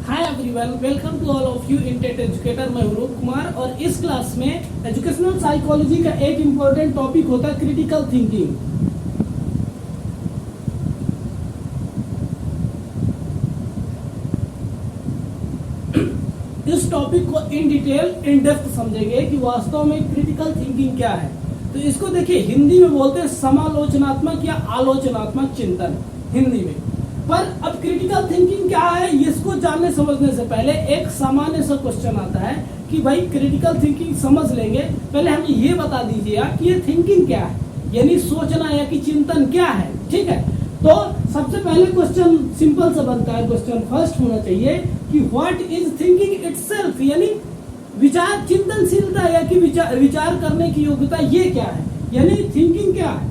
Hi everyone, welcome to all of you in TET educator. मैं रूप कुमार और इस class में एजुकेशनल साइकोलॉजी का एक इम्पोर्टेंट टॉपिक होता है क्रिटिकल थिंकिंग। इस टॉपिक को इन डिटेल इन डेप्थ समझेंगे कि वास्तव में क्रिटिकल थिंकिंग क्या है। तो इसको देखिए, हिंदी में बोलते हैं समालोचनात्मक या आलोचनात्मक चिंतन हिंदी में। पर अब क्रिटिकल थिंकिंग क्या है, इसको जानने समझने से पहले एक सामान्य सा क्वेश्चन आता है कि भाई क्रिटिकल थिंकिंग समझ लेंगे, पहले हमें ये बता दीजिएगा कि ये थिंकिंग क्या है, यानी सोचना या कि चिंतन क्या है। ठीक है, तो सबसे पहले क्वेश्चन सिंपल सा बनता है। क्वेश्चन फर्स्ट होना चाहिए कि व्हाट इज थिंकिंग इटसेल्फ, यानी विचार चिंतनशीलता या कि विचार करने की योग्यता, ये क्या है, यानी थिंकिंग क्या है।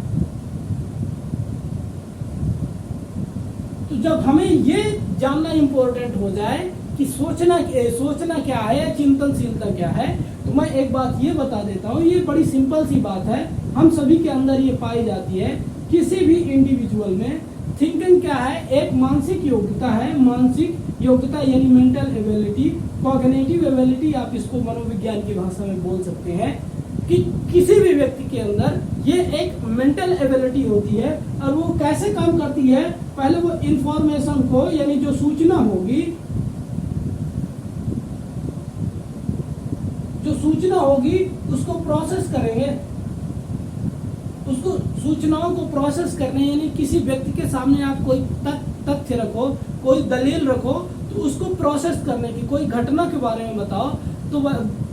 तो जब हमें ये जानना इंपॉर्टेंट हो जाए कि सोचना क्या है या चिंतनशीलता क्या है, तो मैं एक बात ये बता देता हूँ। ये बड़ी सिंपल सी बात है, हम सभी के अंदर ये पाई जाती है। किसी भी इंडिविजुअल में थिंकिंग क्या है, एक मानसिक योग्यता है। मानसिक योग्यता यानी मेंटल एबिलिटी, कॉग्निटिव एबिलिटी, आप इसको मनोविज्ञान की भाषा में बोल सकते हैं कि किसी भी व्यक्ति के अंदर ये एक मेंटल एबिलिटी होती है। और वो कैसे काम करती है, पहले वो इंफॉर्मेशन को, यानी जो सूचना होगी उसको प्रोसेस करेंगे। उसको सूचनाओं को प्रोसेस करने, यानी किसी व्यक्ति के सामने आप कोई तथ्य रखो, कोई दलील रखो, तो उसको प्रोसेस करने की, कोई घटना के बारे में बताओ, तो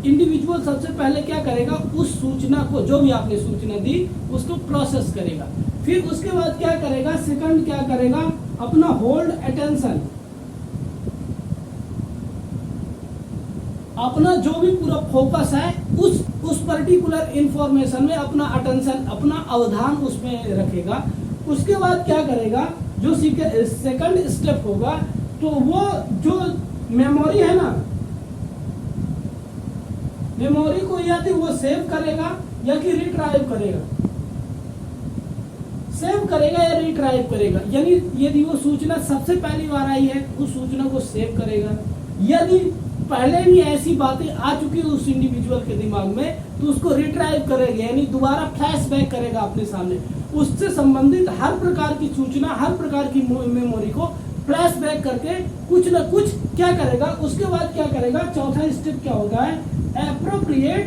इंडिविजुअल सबसे पहले क्या करेगा, उस सूचना को, जो भी आपने सूचना दी उसको प्रोसेस करेगा। फिर उसके बाद क्या करेगा, सेकंड क्या करेगा, अपना होल्ड अटेंशन, अपना जो भी पूरा फोकस है उस पर्टिकुलर इंफॉर्मेशन में अपना अटेंशन, अपना अवधान उसमें रखेगा। उसके बाद क्या करेगा, जो सेकंड स्टेप होगा, तो वो जो मेमोरी है ना, मेमोरी को या तो वो सेव करेगा या कि रिट्राइव करेगा। सेव करेगा या रिट्राइव करेगा, यानी यदि वो सूचना सबसे पहली बार आई है, उस सूचना को सेव करेगा। यदि पहले भी ऐसी बातें आ चुकी है उस इंडिविजुअल के दिमाग में, तो उसको रिट्राइव करेगा, यानी दोबारा फ्लैशबैक करेगा अपने सामने। उससे संबंधित हर प्रकार की सूचना, हर प्रकार की मेमोरी को फ्लैशबैक करके कुछ न कुछ क्या करेगा। उसके बाद क्या करेगा, चौथा स्टेप क्या होता है, एप्रोप्रिएट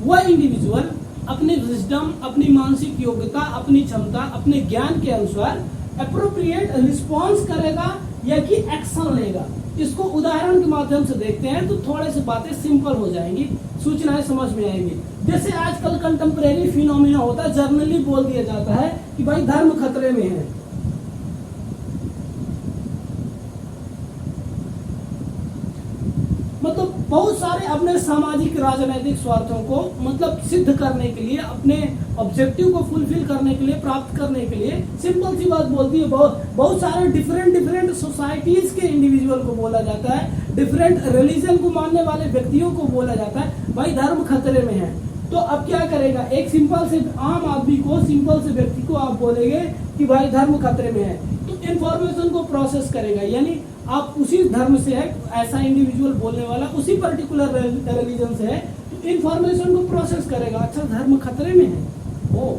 वह इंडिविजुअल अपनी विजडम, अपनी मानसिक योग्यता, अपनी क्षमता, अपने ज्ञान के अनुसार एप्रोप्रिएट रिस्पॉन्स करेगा या कि एक्शन लेगा। इसको उदाहरण के माध्यम से देखते हैं तो थोड़े से बातें सिंपल हो जाएंगी, सूचनाएं समझ में आएंगी। जैसे आजकल कंटेम्परेरी फिनोमिना होता है, जर्नली बोल दिया जाता है कि भाई धर्म खतरे में है। मतलब बहुत सारे अपने सामाजिक राजनीतिक स्वार्थों को मतलब सिद्ध करने के लिए, अपने ऑब्जेक्टिव को फुलफिल करने के लिए, प्राप्त करने के लिए, सिंपल सी बात बोलती है, बहुत सारे डिफरेंट सोसाइटीज के इंडिविजुअल को बोला जाता है, डिफरेंट रिलीजन को मानने वाले व्यक्तियों को बोला जाता है भाई धर्म खतरे में है। तो अब क्या करेगा, एक सिंपल से आम आदमी को, सिंपल से व्यक्ति को आप बोलेंगे कि भाई धर्म खतरे में है, तो इंफॉर्मेशन को प्रोसेस करेगा। यानी आप उसी धर्म से है, ऐसा इंडिविजुअल बोलने वाला उसी पर्टिकुलर रिलीजन से है, तो इंफॉर्मेशन को प्रोसेस करेगा, अच्छा धर्म खतरे में है। ओ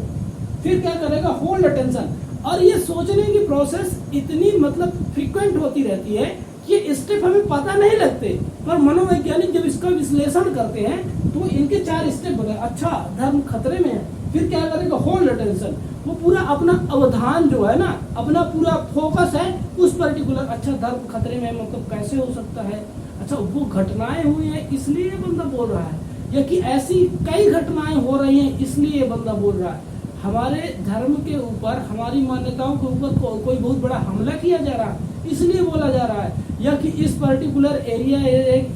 फिर क्या करेगा, होल्ड अटेंशन। और ये सोचने की प्रोसेस इतनी मतलब फ्रीक्वेंट होती रहती है कि स्टेप हमें पता नहीं लगते, पर मनोवैज्ञानिक जब इसका विश्लेषण करते हैं तो इनके 4 स्टेप बताए। अच्छा धर्म खतरे में है, फिर क्या करेगा, होल्ड अटेंशन, वो पूरा अपना अवधान जो है ना, अपना पूरा फोकस है उस पर्टिकुलर, अच्छा धर्म खतरे में मतलब कैसे हो सकता है, अच्छा वो घटनाएं हुई है इसलिए ये बंदा बोल रहा है, या कि ऐसी कई घटनाएं हो रही हैं इसलिए ये बंदा बोल रहा है। हमारे धर्म के ऊपर, हमारी मान्यताओं के ऊपर कोई बहुत बड़ा हमला किया जा रहा है इसलिए बोला जा रहा है, या कि इस पर्टिकुलर एरिया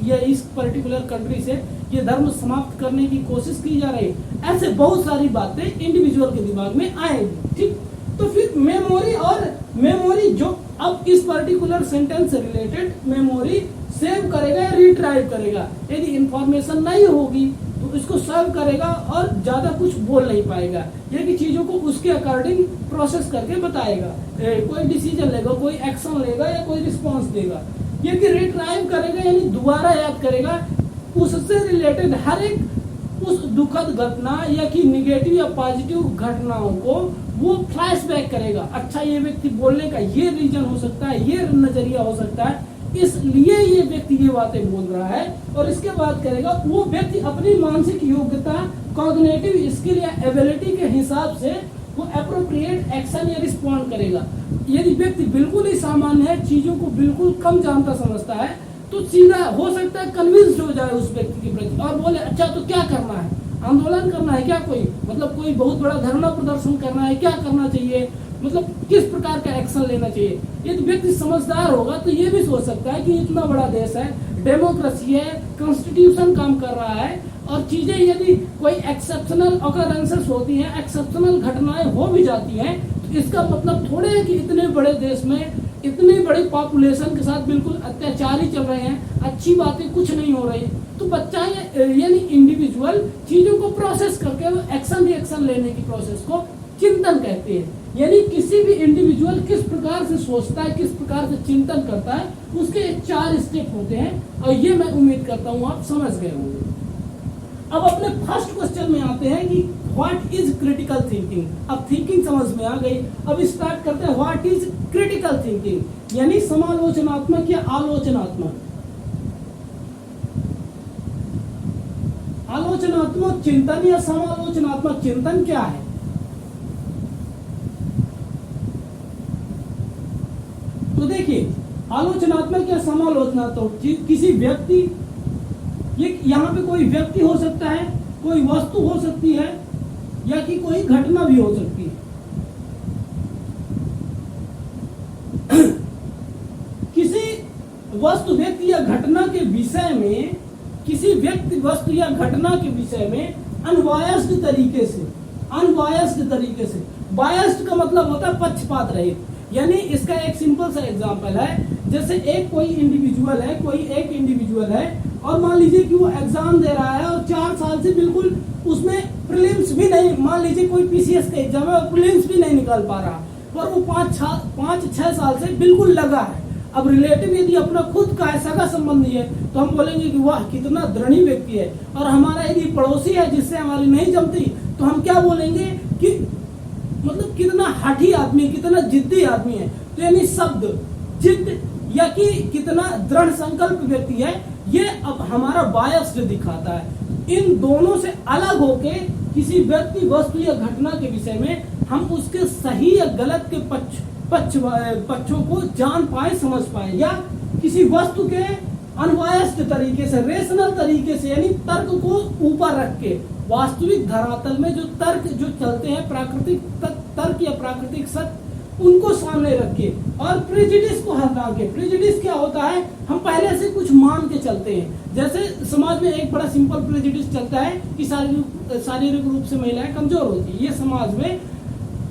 या इस पर्टिकुलर कंट्री से ये धर्म समाप्त करने की कोशिश की जा रही है। ऐसे बहुत सारी बातें इंडिविजुअल के दिमाग में आएंगी। ठीक, तो फिर मेमोरी जो अब इस पर्टिकुलर सेंटेंस से रिलेटेड मेमोरी सेव करेगा या रिट्राइव करेगा। यदि इंफॉर्मेशन नहीं होगी तो उसको सर्व करेगा और ज्यादा कुछ बोल नहीं पाएगा, यानी चीजों को उसके अकॉर्डिंग प्रोसेस करके बताएगा, कोई डिसीजन लेगा, कोई एक्शन लेगा या कोई रिस्पॉन्स देगा। ये कि रिट्राइव करेगा यानी दोबारा याद करेगा, उससे रिलेटेड हर एक उस दुखद घटना या कि निगेटिव या पॉजिटिव घटनाओं को वो फ्लैशबैक करेगा। अच्छा, ये व्यक्ति बोलने का ये रीजन हो सकता है, ये नजरिया हो सकता है, इसलिए ये व्यक्ति ये बातें बोल रहा है। और इसके बाद करेगा वो व्यक्ति अपनी मानसिक योग्यता, कॉग्निटिव स्किल या एबिलिटी के हिसाब से वो अप्रोप्रिएट एक्शन या रिस्पॉन्ड करेगा। यदि व्यक्ति बिल्कुल ही सामान्य है, चीजों को बिल्कुल कम जानता समझता है, तो सीधा हो सकता है कन्विंस्ड हो जाए उस व्यक्ति के प्रति और बोले अच्छा तो क्या करना है, आंदोलन करना है क्या, कोई मतलब कोई बहुत बड़ा धरना प्रदर्शन करना है, क्या करना चाहिए, मतलब किस प्रकार का एक्शन लेना चाहिए। यदि व्यक्ति समझदार होगा तो ये भी सोच सकता है कि इतना बड़ा देश है, डेमोक्रेसी है, कॉन्स्टिट्यूशन काम कर रहा है और चीजें यदि कोई एक्सेप्शनल ऑकरेंसेस होती हैं, एक्सेप्शनल घटनाएं हो भी जाती हैं, तो इसका मतलब थोड़े है कि इतने बड़े देश में इतनी बड़ी पॉपुलेशन के साथ बिल्कुल अत्याचार ही चल रहे हैं, अच्छी बातें कुछ नहीं हो रही। तो बच्चा यानी इंडिविजुअल चीजों को प्रोसेस करके एक्शन रिएक्शन लेने की प्रोसेस को चिंतन कहते हैं। यानी किसी भी इंडिविजुअल किस प्रकार से सोचता है, किस प्रकार से चिंतन करता है, उसके 4 स्टेप होते हैं और ये मैं उम्मीद करता हूँ आप समझ गए होंगे। अब अपने फर्स्ट क्वेश्चन में आते हैं कि व्हाट इज क्रिटिकल थिंकिंग। अब थिंकिंग समझ में आ गई, अब स्टार्ट करते हैं व्हाट इज क्रिटिकल थिंकिंग, यानी समालोचनात्मक या आलोचनात्मक। आलोचनात्मक चिंतन या समालोचनात्मक चिंतन क्या है? तो देखिए, आलोचनात्मक या समालोचनात्मक किसी व्यक्ति, ये यहाँ पे कोई व्यक्ति हो सकता है, कोई वस्तु हो सकती है या कि कोई घटना भी हो सकती है। किसी वस्तु, व्यक्ति या घटना के विषय में, किसी व्यक्ति, वस्तु या घटना के विषय में अनबायस्ड तरीके से, अनबायस्ड तरीके से, बायस्ड का मतलब होता है पक्षपात रहित। यानी इसका एक सिंपल सा एग्जांपल है, जैसे एक कोई इंडिविजुअल है, कोई एक इंडिविजुअल है और मान लीजिए कि वो एग्जाम दे रहा है और 4 साल से बिल्कुल उसमें प्रीलिम्स भी नहीं, मान लीजिए कोई पीसीएस का एग्जाम है और प्रीलिम्स भी नहीं निकाल पा रहा, पर वो 5-6 साल से बिल्कुल लगा है। अब रिलेटिव यदि अपना खुद का है, सगा संबंधी है, तो हम बोलेंगे कि वाह कितना दृढ़ी व्यक्ति है। और हमारा यदि पड़ोसी है जिससे हमारी नहीं जमती, तो हम क्या बोलेंगे कि मतलब कितना हठी आदमी, कितना जिद्दी आदमी है। तो यानी शब्द जिद या कि कितना दृढ़ संकल्प व्यक्ति है, ये अब हमारा बायस्ड दिखाता है। इन दोनों से अलग होके किसी व्यक्ति, वस्तु या घटना के विषय में हम उसके सही या गलत के पक्षों को जान पाए, समझ पाए, या किसी वस्तु के अनबायस्ड तरीके से, रेशनल तरीके से, यानी तर्क को ऊपर रख के, वास्तविक धरातल में जो तर्क जो चलते हैं, प्राकृतिक तर्क या प्राकृतिक सत्य, उनको सामने रख के और प्रेजुडिस को हटा के। प्रेजुडिस क्या होता है? हम पहले से कुछ मान के चलते हैं। जैसे समाज में एक बड़ा सिंपल प्रेजुडिस चलता है कि शारीरिक रूप से महिलाएं कमजोर होती है। ये समाज में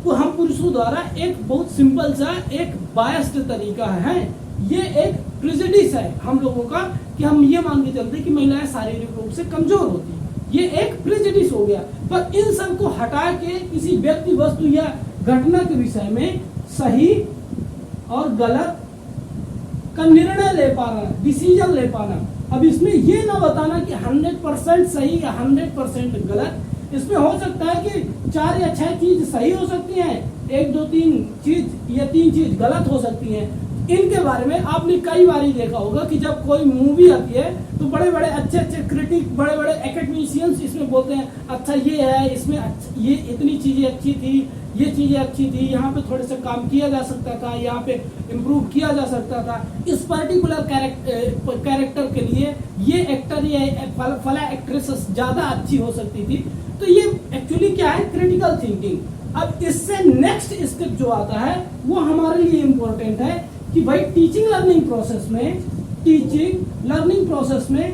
वो हम पुरुषों द्वारा एक बहुत सिंपल सा एक बायस्ड तरीका है, ये एक प्रेजुडिस है हम लोगों का कि हम ये मान के चलते हैं कि महिलाएं शारीरिक रूप से कमजोर होती है। ये एक प्रेजुडिस हो गया। पर इन सब को हटा के किसी व्यक्ति, वस्तु या घटना के विषय में सही और गलत का निर्णय ले पाना, डिसीजन ले पाना। अब इसमें ये ना बताना कि 100% सही या 100% गलत। इसमें हो सकता है कि 4 या 6 चीज सही हो सकती हैं, 1, 2, 3 चीज या 3 चीज गलत हो सकती हैं। इनके बारे में आपने कई बार देखा होगा कि जब कोई मूवी आती है तो बड़े बड़े अच्छे क्रिटिक, बड़े बड़े एकेडमिशियंस इसमें बोलते हैं अच्छा ये है, इसमें ये इतनी चीजें अच्छी थी, ये चीजें अच्छी थी, यहाँ पे थोड़े से काम किया जा सकता था, यहाँ पे इम्प्रूव किया जा सकता था, इस पर्टिकुलर कैरेक्टर के लिए ये एक्टर या फला एक्ट्रेस ज्यादा अच्छी हो सकती थी। तो ये एक्चुअली क्या है? Critical thinking. अब इससे नेक्स्ट स्टेप जो आता है वो हमारे लिए इम्पोर्टेंट है कि भाई टीचिंग लर्निंग प्रोसेस में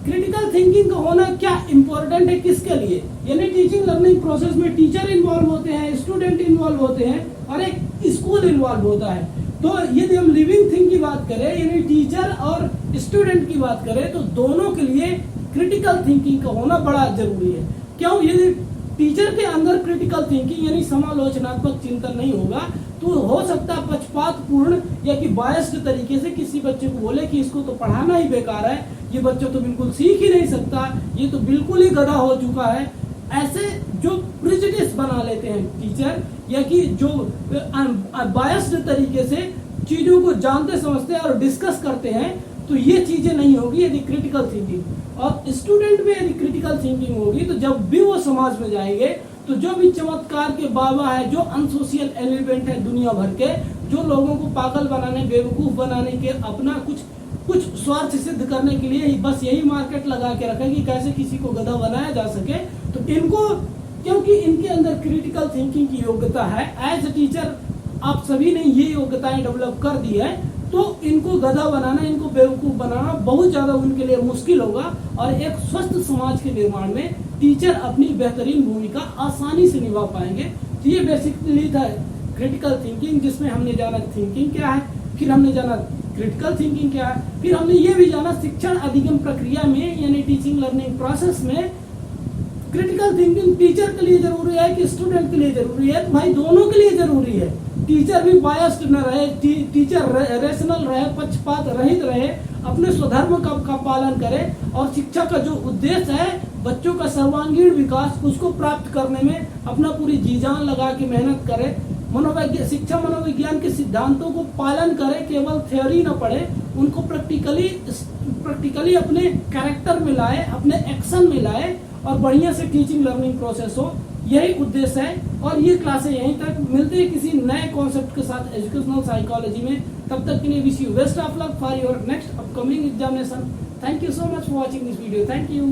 क्रिटिकल थिंकिंग का होना क्या इम्पोर्टेंट है, किसके लिए? यानी टीचिंग लर्निंग प्रोसेस में टीचर इन्वॉल्व होते हैं, स्टूडेंट इन्वॉल्व होते हैं और एक स्कूल इन्वॉल्व होता है। तो यदि हम लिविंग थिंग की बात करें, यानी टीचर और स्टूडेंट की बात करें, तो दोनों के लिए क्रिटिकल थिंकिंग का होना बड़ा जरूरी है। क्यों? यदि टीचर के अंदर क्रिटिकल थिंकिंग यानी समालोचनात्मक चिंतन नहीं होगा तो हो सकता है पक्षपातपूर्ण या कि बायस्ड तरीके से किसी बच्चे को बोले कि इसको तो पढ़ाना ही बेकार है, ये बच्चा तो बिल्कुल सीख ही नहीं सकता, ये तो बिल्कुल ही गधा हो चुका है। ऐसे जो प्रेजुडिस बना लेते हैं टीचर या कि जो बायस्ड तरीके से चीजों को जानते समझते हैं और डिस्कस करते हैं, तो ये चीजें नहीं होगी यदि क्रिटिकल थिंकिंग और स्टूडेंट में यदि क्रिटिकल थिंकिंग होगी तो जब भी वो समाज में जाएंगे तो जो भी चमत्कार के बाबा है, जो अनसोशियल एलिमेंट है दुनिया भर के, जो लोगों को पागल बनाने बेवकूफ बनाने के अपना कुछ स्वार्थ सिद्ध करने के लिए बस यही मार्केट लगा के रखे कि कैसे किसी को गधा बनाया जा सके, तो इनको क्योंकि इनके अंदर क्रिटिकल थिंकिंग की योग्यता है, एज ए टीचर आप सभी ने ये योग्यताएं डेवलप कर दी है, तो इनको गधा बनाना, इनको बेवकूफ बनाना बहुत ज्यादा उनके लिए मुश्किल होगा और एक स्वस्थ समाज के निर्माण में टीचर अपनी बेहतरीन भूमिका आसानी से निभा पाएंगे। तो ये बेसिकली था क्रिटिकल थिंकिंग, जिसमें हमने जाना थिंकिंग क्या है, फिर हमने जाना क्रिटिकल थिंकिंग क्या है, फिर हमने ये भी जाना शिक्षण अधिगम प्रक्रिया में यानी टीचिंग लर्निंग प्रोसेस में क्रिटिकल थिंकिंग टीचर के लिए जरूरी है कि स्टूडेंट के लिए जरूरी है। तो भाई दोनों के लिए जरूरी है। टीचर भी बायस्ड न रहे, टीचर रेशनल रहे, पक्षपात रहित रहे, अपने स्वधर्म का पालन करे और शिक्षा का जो उद्देश्य है बच्चों का सर्वांगीण विकास, उसको प्राप्त करने में अपना पूरी जी जान लगा के मेहनत करे। शिक्षा मनोविज्ञान के सिद्धांतों को पालन करे, केवल थ्योरी न पढ़े, उनको प्रैक्टिकली अपने कैरेक्टर में लाए, अपने एक्शन में लाए और बढ़िया से टीचिंग लर्निंग प्रोसेस हो। यही उद्देश्य है और ये क्लासें यहीं तक। मिलते हैं किसी नए कॉन्सेप्ट के साथ एजुकेशनल साइकोलॉजी में। तब तक के लिए wish you best of luck for your next upcoming examination. Thank you so much for watching this video. Thank you.